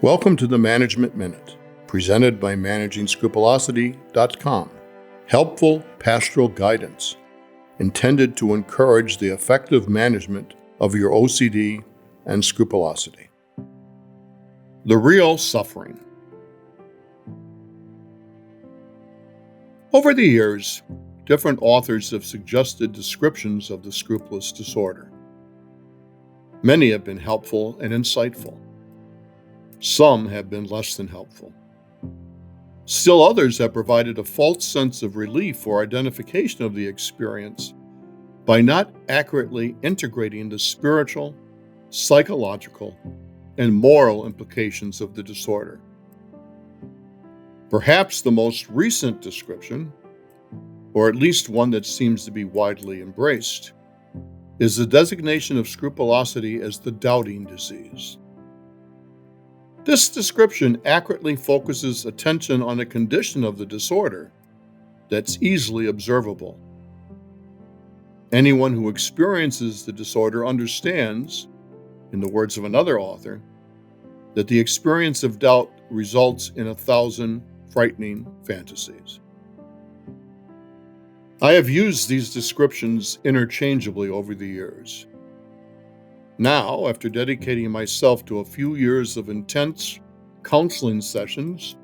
Welcome to the Management Minute, presented by ManagingScrupulosity.com. Helpful pastoral guidance intended to encourage the effective management of your OCD and scrupulosity. The real suffering. Over the years, different authors have suggested descriptions of the scrupulous disorder. Many have been helpful and insightful. Some have been less than helpful. Still others have provided a false sense of relief or identification of the experience by not accurately integrating the spiritual, psychological, and moral implications of the disorder. Perhaps the most recent description, or at least one that seems to be widely embraced, is the designation of scrupulosity as the doubting disease. This description accurately focuses attention on a condition of the disorder that's easily observable. Anyone who experiences the disorder understands, in the words of another author, that the experience of doubt results in 1,000 frightening fantasies. I have used these descriptions interchangeably over the years. Now, after dedicating myself to a few years of intense counseling sessions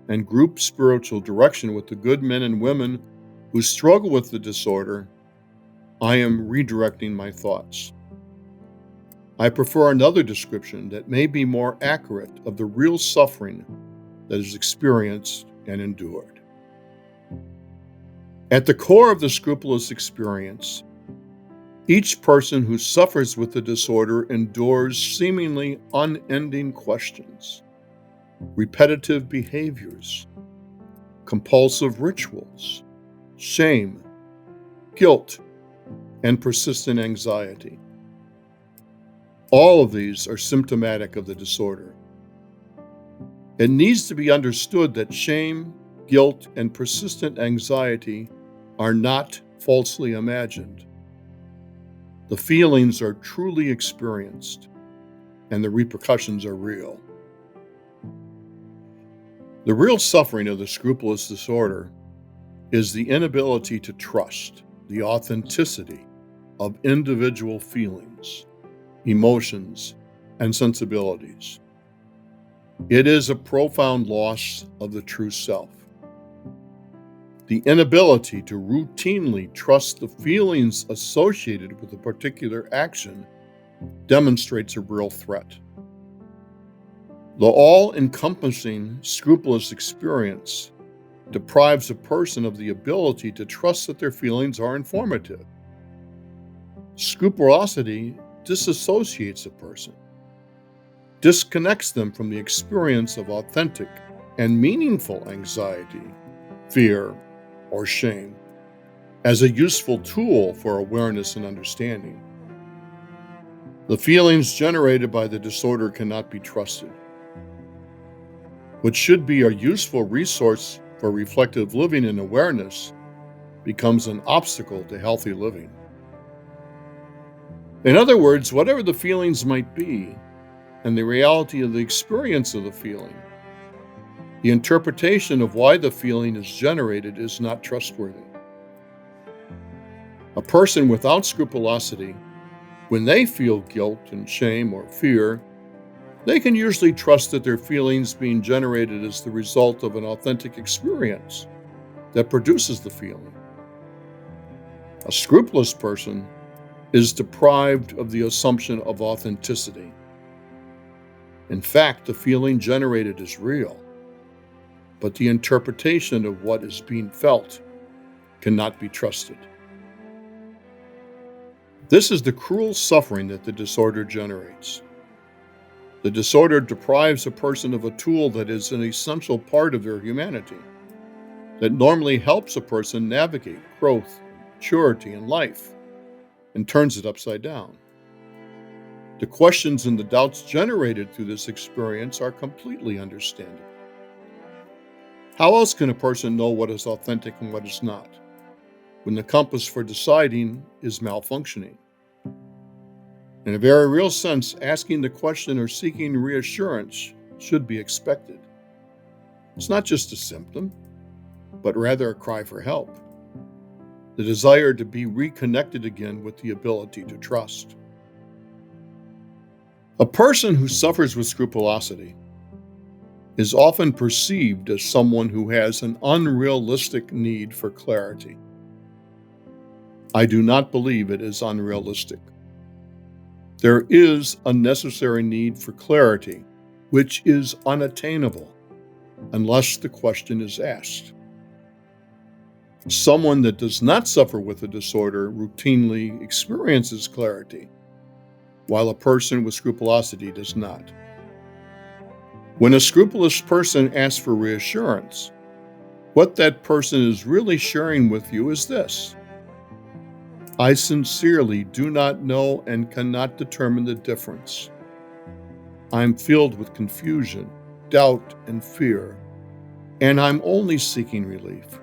and group spiritual direction with the good men and women who struggle with the disorder, I am redirecting my thoughts. I prefer another description that may be more accurate of the real suffering that is experienced and endured. At the core of the scrupulous experience, each person who suffers with the disorder endures seemingly unending questions, repetitive behaviors, compulsive rituals, shame, guilt, and persistent anxiety. All of these are symptomatic of the disorder. It needs to be understood that shame, guilt, and persistent anxiety are not falsely imagined. The feelings are truly experienced, and the repercussions are real. The real suffering of the scrupulous disorder is the inability to trust the authenticity of individual feelings, emotions, and sensibilities. It is a profound loss of the true self. The inability to routinely trust the feelings associated with a particular action demonstrates a real threat. The all-encompassing scrupulous experience deprives a person of the ability to trust that their feelings are informative. Scrupulosity disassociates a person, disconnects them from the experience of authentic and meaningful anxiety, fear, or shame as a useful tool for awareness and understanding. The feelings generated by the disorder cannot be trusted. What should be a useful resource for reflective living and awareness becomes an obstacle to healthy living. In other words, whatever the feelings might be, and the reality of the experience of the feeling, the interpretation of why the feeling is generated is not trustworthy. A person without scrupulosity, when they feel guilt and shame or fear, they can usually trust that their feelings being generated is the result of an authentic experience that produces the feeling. A scrupulous person is deprived of the assumption of authenticity. In fact, the feeling generated is real, but the interpretation of what is being felt cannot be trusted. This is the cruel suffering that the disorder generates. The disorder deprives a person of a tool that is an essential part of their humanity, that normally helps a person navigate growth, maturity, and life, and turns it upside down. The questions and the doubts generated through this experience are completely understandable. How else can a person know what is authentic and what is not, when the compass for deciding is malfunctioning? In a very real sense, asking the question or seeking reassurance should be expected. It's not just a symptom, but rather a cry for help. The desire to be reconnected again with the ability to trust. A person who suffers with scrupulosity is often perceived as someone who has an unrealistic need for clarity. I do not believe it is unrealistic. There is a necessary need for clarity, which is unattainable unless the question is asked. Someone that does not suffer with a disorder routinely experiences clarity, while a person with scrupulosity does not. When a scrupulous person asks for reassurance, what that person is really sharing with you is this: I sincerely do not know and cannot determine the difference. I'm filled with confusion, doubt, and fear, and I'm only seeking relief.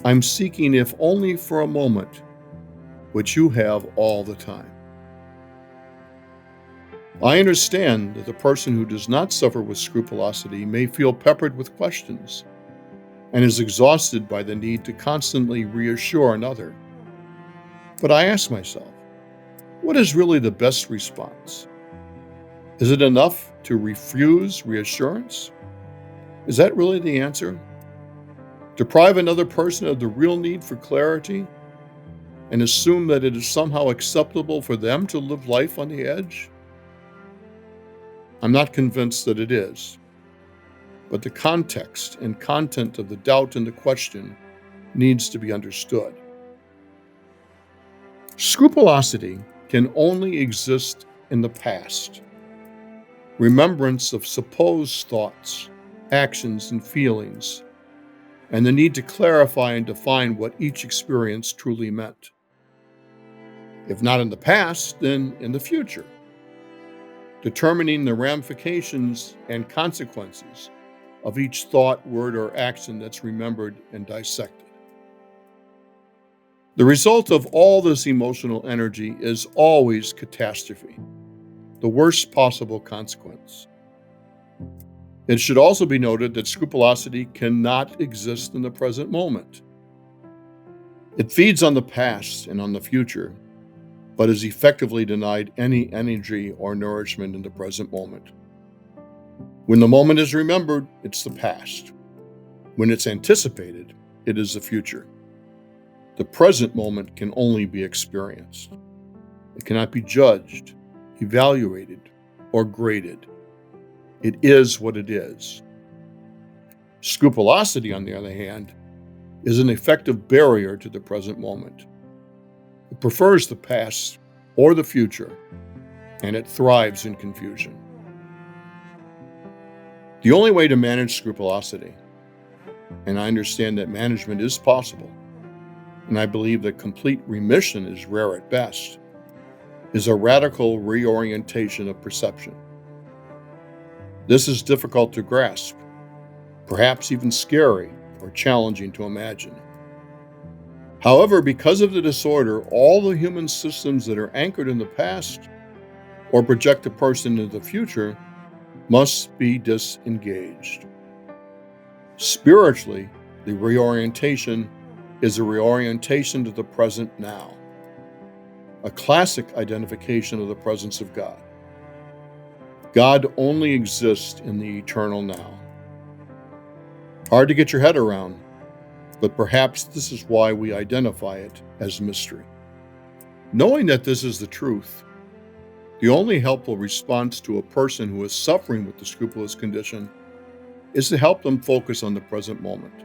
I'm seeking, if only for a moment, which you have all the time. I understand that the person who does not suffer with scrupulosity may feel peppered with questions and is exhausted by the need to constantly reassure another. But I ask myself, what is really the best response? Is it enough to refuse reassurance? Is that really the answer? Deprive another person of the real need for clarity and assume that it is somehow acceptable for them to live life on the edge? I'm not convinced that it is, but the context and content of the doubt and the question needs to be understood. Scrupulosity can only exist in the past. Remembrance of supposed thoughts, actions, and feelings, and the need to clarify and define what each experience truly meant. If not in the past, then in the future, determining the ramifications and consequences of each thought, word, or action that's remembered and dissected. The result of all this emotional energy is always catastrophe, the worst possible consequence. It should also be noted that scrupulosity cannot exist in the present moment. It feeds on the past and on the future, but is effectively denied any energy or nourishment in the present moment. When the moment is remembered, it's the past. When it's anticipated, it is the future. The present moment can only be experienced. It cannot be judged, evaluated, or graded. It is what it is. Scrupulosity, on the other hand, is an effective barrier to the present moment. It prefers the past or the future, and it thrives in confusion. The only way to manage scrupulosity, and I understand that management is possible, and I believe that complete remission is rare at best, is a radical reorientation of perception. This is difficult to grasp, perhaps even scary or challenging to imagine. However, because of the disorder, all the human systems that are anchored in the past or project a person into the future must be disengaged. Spiritually, the reorientation is a reorientation to the present now, a classic identification of the presence of God. God only exists in the eternal now. Hard to get your head around, but perhaps this is why we identify it as mystery. Knowing that this is the truth, the only helpful response to a person who is suffering with the scrupulous condition is to help them focus on the present moment.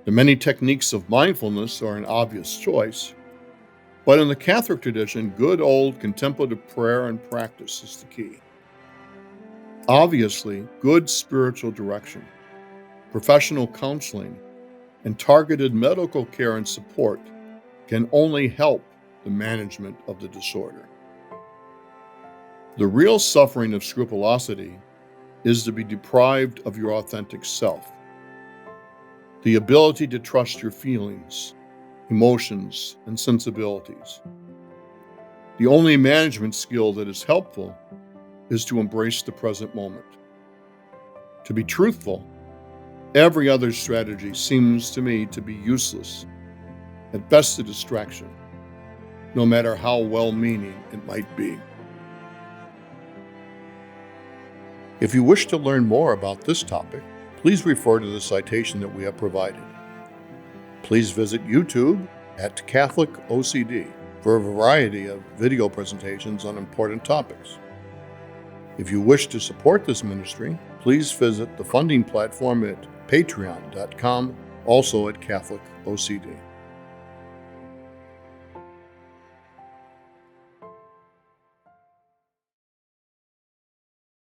The many techniques of mindfulness are an obvious choice, but in the Catholic tradition, good old contemplative prayer and practice is the key. Obviously, good spiritual direction, professional counseling, and targeted medical care and support can only help the management of the disorder. The real suffering of scrupulosity is to be deprived of your authentic self, the ability to trust your feelings, emotions, and sensibilities. The only management skill that is helpful is to embrace the present moment. To be truthful, every other strategy seems to me to be useless, at best a distraction, no matter how well-meaning it might be. If you wish to learn more about this topic, please refer to the citation that we have provided. Please visit YouTube at Catholic OCD for a variety of video presentations on important topics. If you wish to support this ministry, please visit the funding platform at patreon.com, also at Catholic OCD.